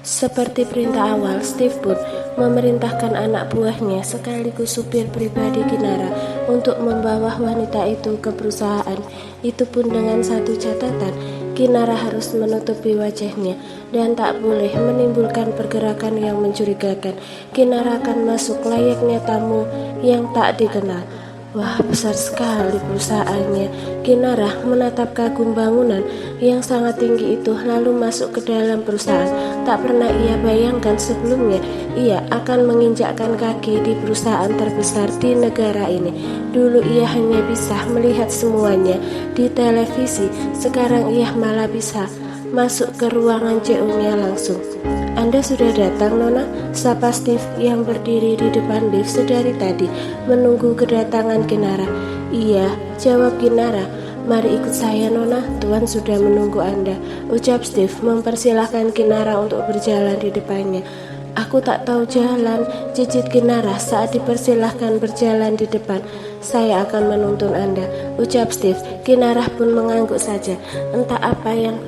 Seperti perintah awal, Steve pun memerintahkan anak buahnya sekaligus supir pribadi Kinara untuk membawa wanita itu ke perusahaan. Itu pun dengan satu catatan, Kinara harus menutupi wajahnya dan tak boleh menimbulkan pergerakan yang mencurigakan. Kinara akan masuk layaknya tamu yang tak dikenal. Wah, besar sekali perusahaannya. Kinara menatap kagum bangunan yang sangat tinggi itu lalu masuk ke dalam perusahaan. Tak pernah ia bayangkan sebelumnya ia akan menginjakkan kaki di perusahaan terbesar di negara ini. Dulu ia hanya bisa melihat semuanya di televisi, sekarang ia malah bisa masuk ke ruangan CO-nya langsung. Anda sudah datang, Nona? Sapa Steve yang berdiri di depan lift sedari tadi, menunggu kedatangan Kinara. Iya, jawab Kinara. Mari ikut saya, Nona. Tuan sudah menunggu Anda, ucap Steve mempersilahkan Kinara untuk berjalan di depannya. Aku tak tahu jalan, cicit Kinara saat dipersilahkan berjalan di depan. Saya akan menuntun Anda, ucap Steve. Kinara pun mengangguk saja. Entah apa yang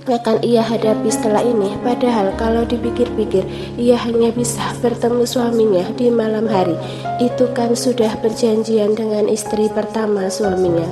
akan ia hadapi setelah ini. Padahal kalau dipikir-pikir, ia hanya bisa bertemu suaminya di malam hari. Itu kan sudah perjanjian dengan istri pertama suaminya.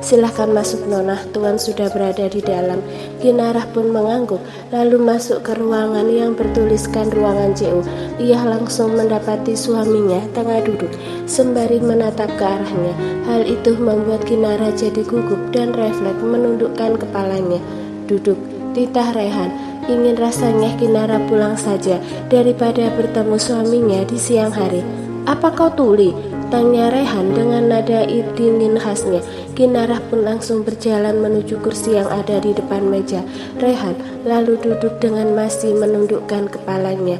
Silahkan masuk, Nona, Tuan sudah berada di dalam. Kinara pun mengangguk lalu masuk ke ruangan yang bertuliskan ruangan CO. Ia langsung mendapati suaminya tengah duduk sembari menatap ke arahnya. Hal itu membuat Kinara jadi gugup dan refleks menundukkan kepalanya. Duduk, titah Rehan. Ingin rasanya Kinara pulang saja daripada bertemu suaminya di siang hari. Apa kau tuli? Tanya Rehan dengan nada dingin khasnya. Kinara pun langsung berjalan menuju kursi yang ada di depan meja Rehan, lalu duduk dengan masih menundukkan kepalanya.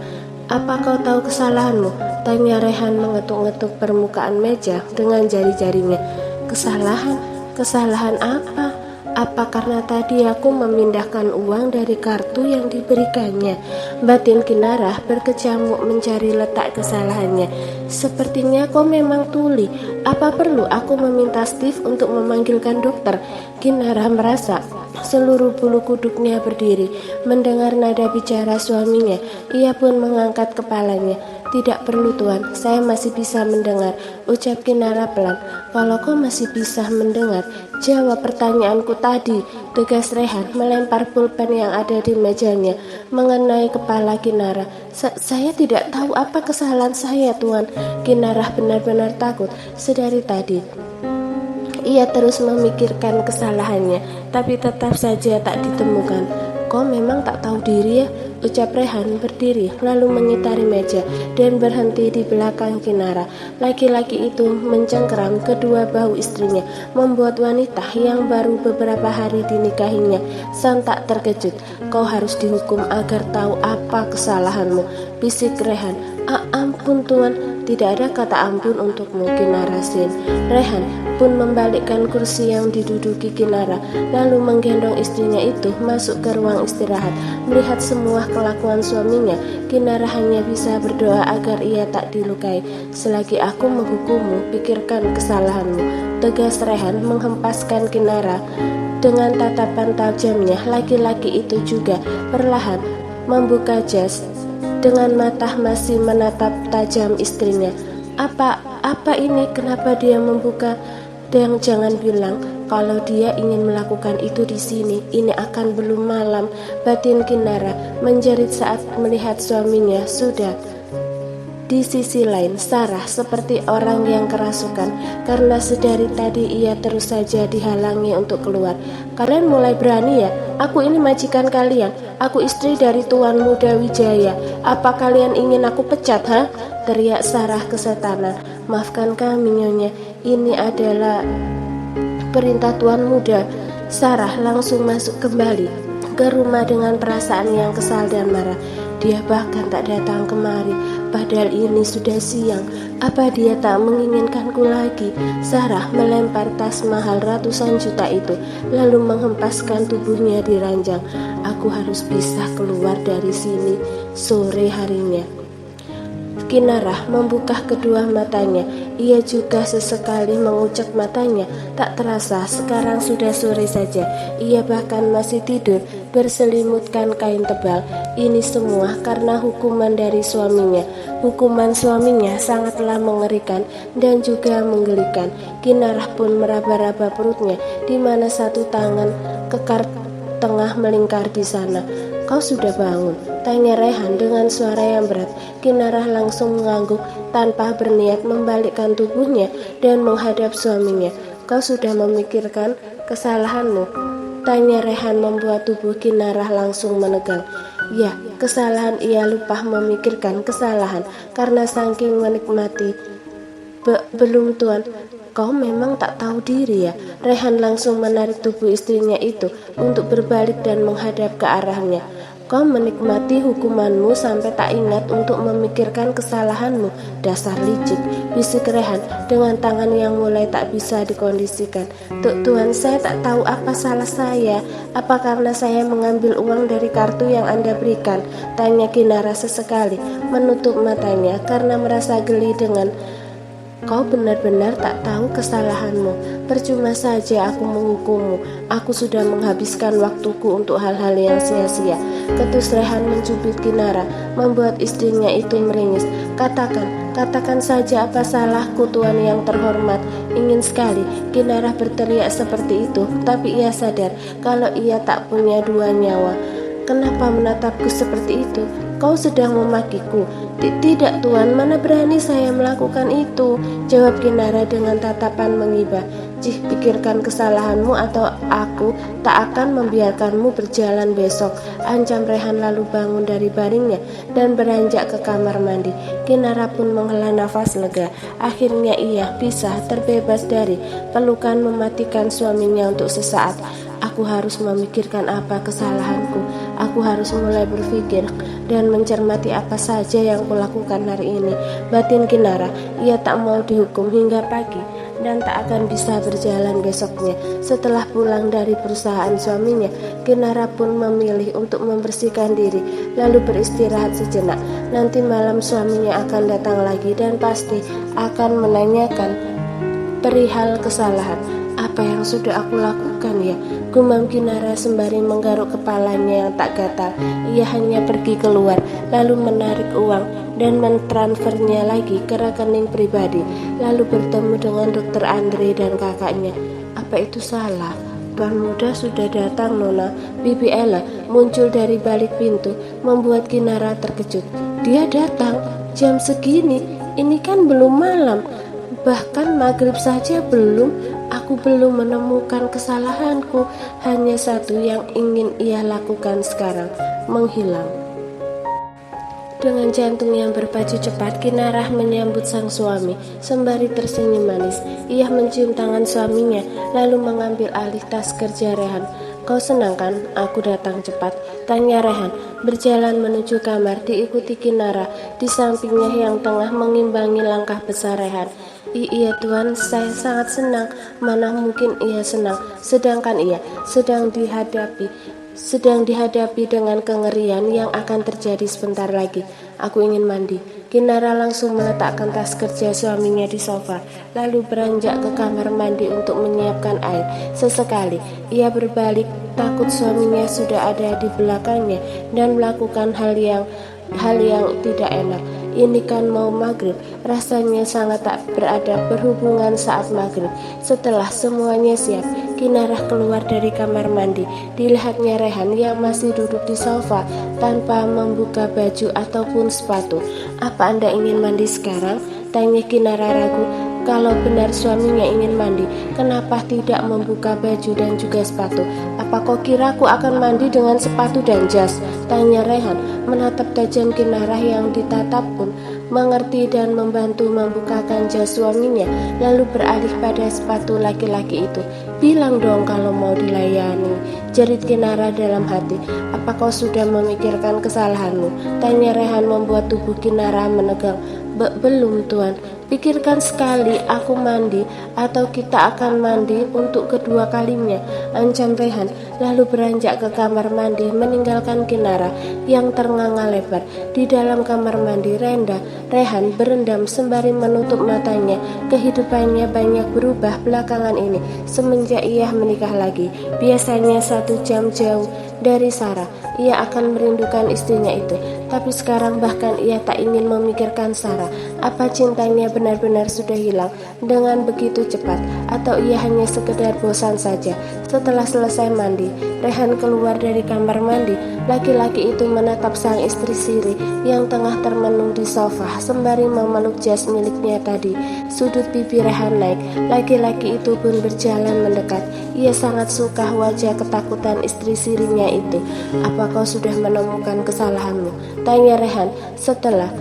Apa kau tahu kesalahanmu? Tanya Rehan mengetuk-ngetuk permukaan meja dengan jari-jarinya. Kesalahan? Kesalahan apa? Apa karena tadi aku memindahkan uang dari kartu yang diberikannya? Batin Kinara berkecamuk mencari letak kesalahannya. Sepertinya kau memang tuli. Apa perlu aku meminta Steve untuk memanggilkan dokter? Kinara merasa seluruh bulu kuduknya berdiri. Mendengar nada bicara suaminya, ia pun mengangkat kepalanya. Tidak perlu, Tuan, saya masih bisa mendengar, ucap Kinara pelan. Kalau kau masih bisa mendengar, jawab pertanyaanku tadi, tegas Rehan melempar pulpen yang ada di mejanya mengenai kepala Kinara. Saya tidak tahu apa kesalahan saya, Tuan. Kinara benar-benar takut sedari tadi. Ia terus memikirkan kesalahannya, tapi tetap saja tak ditemukan. Kau memang tak tahu diri ya, ucap Rehan berdiri lalu mengitari meja dan berhenti di belakang Kinara. Laki-laki itu mencengkeram kedua bahu istrinya, membuat wanita yang baru beberapa hari dinikahinya sontak terkejut. Kau harus dihukum agar tahu apa kesalahanmu, bisik Rehan. Ampun, Tuan. Tidak ada kata ampun untukmu, Kinara Sin. Rehan pun membalikkan kursi yang diduduki Kinara, lalu menggendong istrinya itu masuk ke ruang istirahat. Melihat semua kelakuan suaminya, Kinara hanya bisa berdoa agar ia tak dilukai. Selagi aku menghukummu, pikirkan kesalahanmu, tegas Rehan menghempaskan Kinara. Dengan tatapan tajamnya, laki-laki itu juga perlahan membuka jas. Dengan mata masih menatap tajam istrinya. Apa ini? Kenapa dia membuka? Dan jangan bilang kalau dia ingin melakukan itu di sini. Ini akan belum malam. Batin Kinara menjerit saat melihat suaminya sudah di sisi lain. Sarah seperti orang yang kerasukan karena sedari tadi ia terus saja dihalangi untuk keluar. Kalian mulai berani ya? Aku ini majikan kalian. Aku istri dari Tuan Muda Wijaya. Apa kalian ingin aku pecat, ha? Teriak Sarah kesetanan. Maafkan kami, Nyonya. Ini adalah perintah Tuan Muda. Sarah langsung masuk kembali ke rumah dengan perasaan yang kesal dan marah. Dia bahkan tak datang kemari, padahal ini sudah siang. Apa dia tak menginginkanku lagi? Sarah melempar tas mahal ratusan juta itu, lalu menghempaskan tubuhnya di ranjang. Aku harus bisa keluar dari sini sore harinya. Kinarah membuka kedua matanya. Ia juga sesekali mengucek matanya. Tak terasa sekarang sudah sore saja. Ia bahkan masih tidur berselimutkan kain tebal. Ini semua karena hukuman dari suaminya. Hukuman suaminya sangatlah mengerikan dan juga menggelikan. Kinarah pun meraba-raba perutnya, di mana satu tangan kekar tengah melingkar di sana. "Kau sudah bangun?" tanya Rehan dengan suara yang berat. Kinarah langsung mengangguk tanpa berniat membalikkan tubuhnya dan menghadap suaminya. "Kau sudah memikirkan kesalahanmu?" tanya Rehan membuat tubuh Kinarah langsung menegang. Ya, kesalahan, ia lupa memikirkan kesalahan karena saking menikmati. Belum tuan, kau memang tak tahu diri ya." Rehan langsung menarik tubuh istrinya itu untuk berbalik dan menghadap ke arahnya. "Kau menikmati hukumanmu sampai tak ingat untuk memikirkan kesalahanmu, dasar licik," bisik Rehan dengan tangan yang mulai tak bisa dikondisikan. Tuan, saya tak tahu apa salah saya. Apa karena saya mengambil uang dari kartu yang Anda berikan?" tanya Kinara sesekali, menutup matanya karena merasa geli dengan "Kau benar-benar tak tahu kesalahanmu. Percuma saja aku menghukummu. Aku sudah menghabiskan waktuku untuk hal-hal yang sia-sia." Ketus Rehan mencubit Kinara, membuat istrinya itu meringis. Katakan saja apa salahku, tuan yang terhormat." Ingin sekali Kinara berteriak seperti itu, tapi ia sadar kalau ia tak punya dua nyawa. "Kenapa menatapku seperti itu? Kau sedang memakiku." Tidak tuan, mana berani saya melakukan itu," jawab Kinara dengan tatapan mengibah. Pikirkan kesalahanmu atau aku tak akan membiarkanmu berjalan besok," ancam Rehan lalu bangun dari baringnya dan beranjak ke kamar mandi. Kinara pun menghela nafas lega. Akhirnya ia bisa terbebas dari pelukan mematikan suaminya untuk sesaat. "Aku harus memikirkan apa kesalahanku. Aku harus mulai berpikir dan mencermati apa saja yang kulakukan hari ini," batin Kinara. Ia tak mau dihukum hingga pagi dan tak akan bisa berjalan besoknya. Setelah pulang dari perusahaan suaminya, Kinara pun memilih untuk membersihkan diri lalu beristirahat sejenak. Nanti malam suaminya akan datang lagi dan pasti akan menanyakan perihal kesalahan. "Apa yang sudah aku lakukan ya?" gumam Kinara sembari menggaruk kepalanya yang tak gatal. Ia hanya pergi keluar lalu menarik uang dan mentransfernya lagi ke rekening pribadi, lalu bertemu dengan Dokter Andre dan kakaknya. "Apa itu salah? Tuan muda sudah datang, Nona." Bibi Ella muncul dari balik pintu, membuat Kinara terkejut. "Dia datang jam segini? Ini kan belum malam. Bahkan maghrib saja belum. Aku belum menemukan kesalahanku. Hanya satu yang ingin ia lakukan sekarang, menghilang." Dengan jantung yang berpacu cepat, Kinarah menyambut sang suami sembari tersenyum manis. Ia mencium tangan suaminya lalu mengambil alih tas kerja Rehan. "Kau senang kan aku datang cepat?" tanya Rehan berjalan menuju kamar diikuti Kinara di sampingnya yang tengah mengimbangi langkah besar Rehan. Iya tuan, saya sangat senang." Mana mungkin ia senang, sedangkan ia sedang dihadapi dengan kengerian yang akan terjadi sebentar lagi. "Aku ingin mandi." Kinara langsung meletakkan tas kerja suaminya di sofa, lalu beranjak ke kamar mandi untuk menyiapkan air. Sesekali ia berbalik, takut suaminya sudah ada di belakangnya dan melakukan hal yang tidak enak. Ini kan mau maghrib, rasanya sangat tak beradab berhubungan saat maghrib. Setelah semuanya siap, Kinarah keluar dari kamar mandi. Dilihatnya Rehan yang masih duduk di sofa tanpa membuka baju ataupun sepatu. "Apa Anda ingin mandi sekarang?" tanya Kinara ragu. Kalau benar suaminya ingin mandi, kenapa tidak membuka baju dan juga sepatu? "Apa kau kira aku akan mandi dengan sepatu dan jas?" tanya Rehan, menatap tajam Kinarah yang ditatap pun mengerti dan membantu membukakan jas suaminya, lalu beralih pada sepatu laki-laki itu. "Bilang dong kalau mau dilayani," jerit Kinara dalam hati. "Apa kau sudah memikirkan kesalahanmu?" tanya Rehan membuat tubuh Kinara menegang. Belum tuan, Pikirkan sekali aku mandi atau kita akan mandi untuk kedua kalinya, ancam Rehan, lalu beranjak ke kamar mandi meninggalkan Kinara yang ternganga lebar. Di dalam kamar mandi Rehan berendam sembari menutup matanya. Kehidupannya banyak berubah belakangan ini semenjak ia menikah lagi. Biasanya 1 jam jauh dari Sarah, ia akan merindukan istrinya itu. Tapi sekarang bahkan ia tak ingin memikirkan Sarah. Apa cintanya benar-benar sudah hilang dengan begitu cepat, atau ia hanya sekedar bosan saja? Setelah selesai mandi, Rehan keluar dari kamar mandi. Laki-laki itu menatap sang istri Siri yang tengah termenung di sofa sembari memeluk jas miliknya tadi. Sudut pipi Rehan naik. Laki-laki itu pun berjalan mendekat. Ia sangat suka wajah ketakutan istri Sirinya itu. Apa kau sudah menemukan kesalahanmu? Tanya Rehan setelah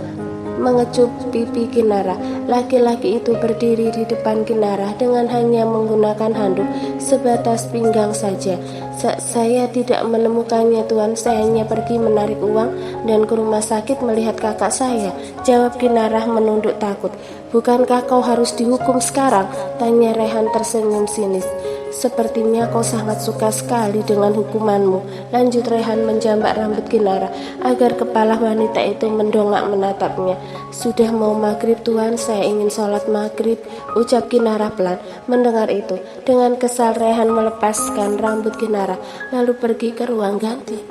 mengecup pipi Kinara. Laki-laki itu berdiri di depan Kinara dengan hanya menggunakan handuk sebatas pinggang saja. Saya tidak menemukannya, Tuan. Saya hanya pergi menarik uang dan ke rumah sakit melihat kakak saya, jawab Kinara menunduk takut. Bukankah kau harus dihukum sekarang? Tanya Rehan tersenyum sinis. Sepertinya kau sangat suka sekali dengan hukumanmu, lanjut Rehan menjambak rambut Kinara agar kepala wanita itu mendongak menatapnya. Sudah mau maghrib, Tuan, saya ingin sholat maghrib, ucap Kinara pelan. Mendengar itu, dengan kesal Rehan melepaskan rambut Kinara lalu pergi ke ruang ganti.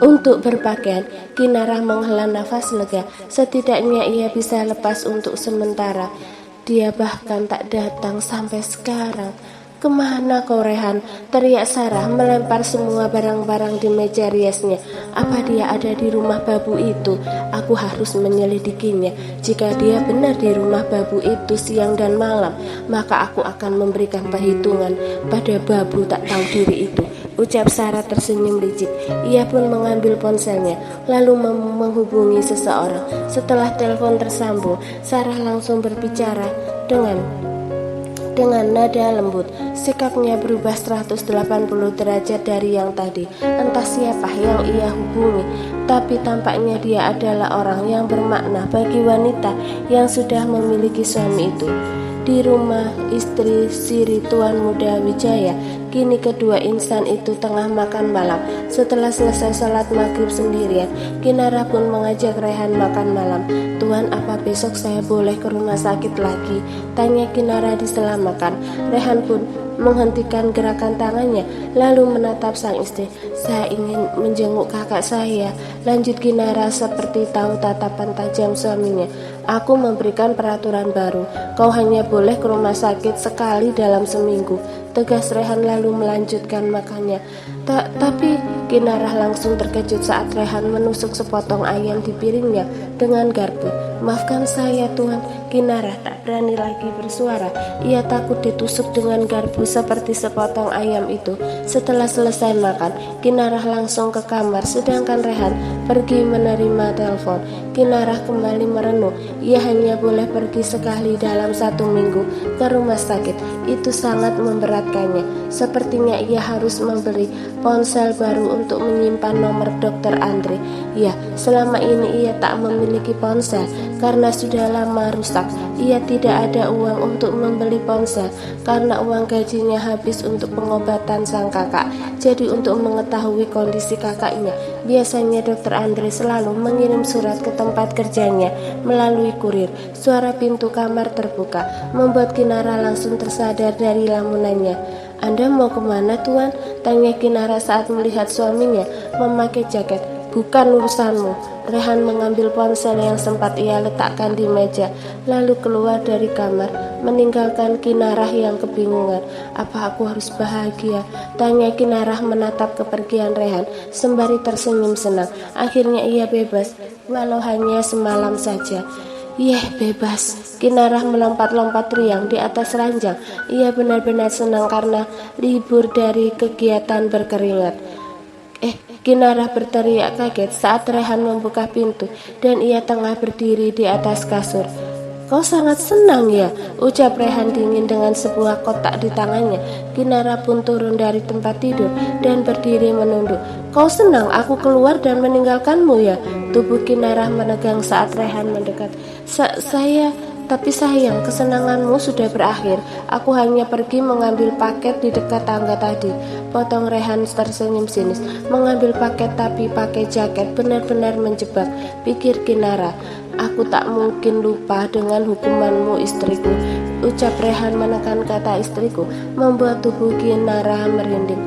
Untuk berpakaian, Kinara menghela nafas lega. Setidaknya ia bisa lepas untuk sementara. Dia bahkan tak datang sampai sekarang. Kemana kau, Rehan? Teriak Sarah melempar semua barang-barang di meja riasnya. Apa dia ada di rumah babu itu? Aku harus menyelidikinya. Jika dia benar di rumah babu itu siang dan malam, maka aku akan memberikan perhitungan pada babu tak tahu diri itu, ucap Sarah tersenyum licik. Ia pun mengambil ponselnya lalu menghubungi seseorang. Setelah telepon tersambung, Sarah langsung berbicara dengan nada lembut. Sikapnya berubah 180 derajat dari yang tadi. Entah siapa yang ia hubungi, tapi tampaknya dia adalah orang yang bermakna bagi wanita yang sudah memiliki suami itu. Di rumah istri Siri Tuan Muda Wijaya, kini kedua insan itu tengah makan malam. Setelah selesai sholat maghrib sendirian, Kinara pun mengajak Rehan makan malam. Tuan, apa besok saya boleh ke rumah sakit lagi? Tanya Kinara di sela makan. Rehan pun menghentikan gerakan tangannya lalu menatap sang istri. Saya ingin menjenguk kakak saya, lanjut Kinara seperti tahu tatapan tajam suaminya. Aku memberikan peraturan baru, kau hanya boleh ke rumah sakit sekali dalam seminggu, tegas Rehan lalu melanjutkan makannya. Tapi Kinara langsung terkejut saat Rehan menusuk sepotong ayam di piringnya dengan garpu. Maafkan saya, Tuan. Kinara tak berani lagi bersuara. Ia takut ditusuk dengan garpu seperti sepotong ayam itu. Setelah selesai makan, Kinara langsung ke kamar, sedangkan Rehan pergi menerima telepon. Kinara kembali merenung. Ia hanya boleh pergi sekali dalam 1 minggu ke rumah sakit. Itu sangat memberatkannya. Sepertinya ia harus membeli ponsel baru untuk menyimpan nomor Dr. Andre. Ya, selama ini ia tak memiliki ponsel karena sudah lama rusak. Ia tidak ada uang untuk membeli ponsel karena uang gajinya habis untuk pengobatan sang kakak. Jadi untuk mengetahui kondisi kakaknya, biasanya Dr. Andre selalu mengirim surat ke tempat kerjanya melalui kurir. Suara pintu kamar terbuka membuat Kinara langsung tersadar dari lamunannya. Anda mau kemana, Tuan? Tanya Kinara saat melihat suaminya memakai jaket. Bukan urusanmu. Rehan mengambil ponsel yang sempat ia letakkan di meja lalu keluar dari kamar meninggalkan Kinara yang kebingungan. Apa aku harus bahagia? Tanya Kinara menatap kepergian Rehan sembari tersenyum senang. Akhirnya ia bebas walau hanya semalam saja. Bebas. Kinara melompat-lompat riang di atas ranjang. Ia benar-benar senang karena libur dari kegiatan berkeringat. Kinara berteriak kaget saat Rehan membuka pintu dan ia tengah berdiri di atas kasur. Kau sangat senang ya, ucap Rehan dingin dengan sebuah kotak di tangannya. Kinara pun turun dari tempat tidur dan berdiri menunduk. Kau senang aku keluar dan meninggalkanmu ya? Tubuh Kinara menegang saat Rehan mendekat. Saya Tapi sayang, kesenanganmu sudah berakhir. Aku hanya pergi mengambil paket di dekat tangga tadi. Potong Rehan tersenyum sinis. Mengambil paket tapi pakai jaket benar-benar menjebak, pikir Kinara. Aku tak mungkin lupa dengan hukumanmu, istriku. Ucap Rehan menekan kata istriku, membuat tubuh Kinara merinding.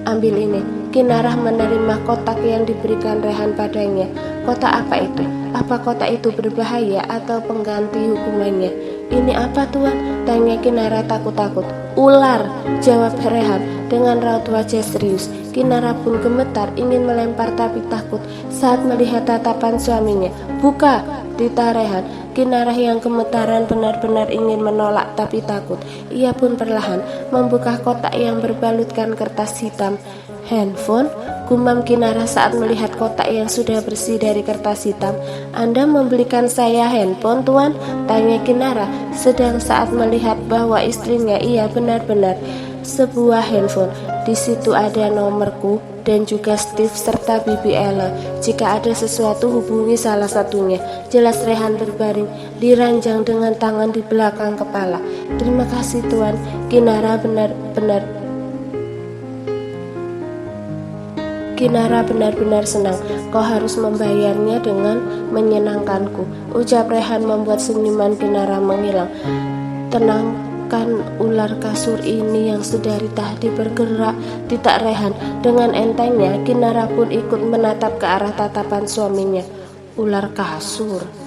Ambil ini. Kinara menerima kotak yang diberikan Rehan padanya. Kotak apa itu? Apa kotak itu berbahaya atau pengganti hukumannya? Ini apa, Tuan? Tanya Kinara takut-takut. Ular, jawab Rehan dengan raut wajah serius. Kinara pun gemetar, ingin melempar tapi takut saat melihat tatapan suaminya. Buka, dita Rehan. Kinara yang gemetaran benar-benar ingin menolak tapi takut. Ia pun perlahan membuka kotak yang berbalutkan kertas hitam. Handphone, gumam Kinara saat melihat kotak yang sudah bersih dari kertas hitam. Anda membelikan saya handphone, Tuan? Tanya Kinara, sedang saat melihat bahwa istrinya ia benar-benar sebuah handphone. Di situ ada nomorku dan juga Steve serta Bibi Ella. Jika ada sesuatu hubungi salah satunya. Jelas Rehan berbaring di ranjang dengan tangan di belakang kepala. Terima kasih, Tuan. Kinara benar-benar senang. Kau harus membayarnya dengan menyenangkanku. Ucap Rehan membuat senyuman Kinara menghilang. Tenangkan ular kasur ini yang sedari tadi bergerak, titak Rehan. Dengan entengnya, Kinara pun ikut menatap ke arah tatapan suaminya. Ular kasur.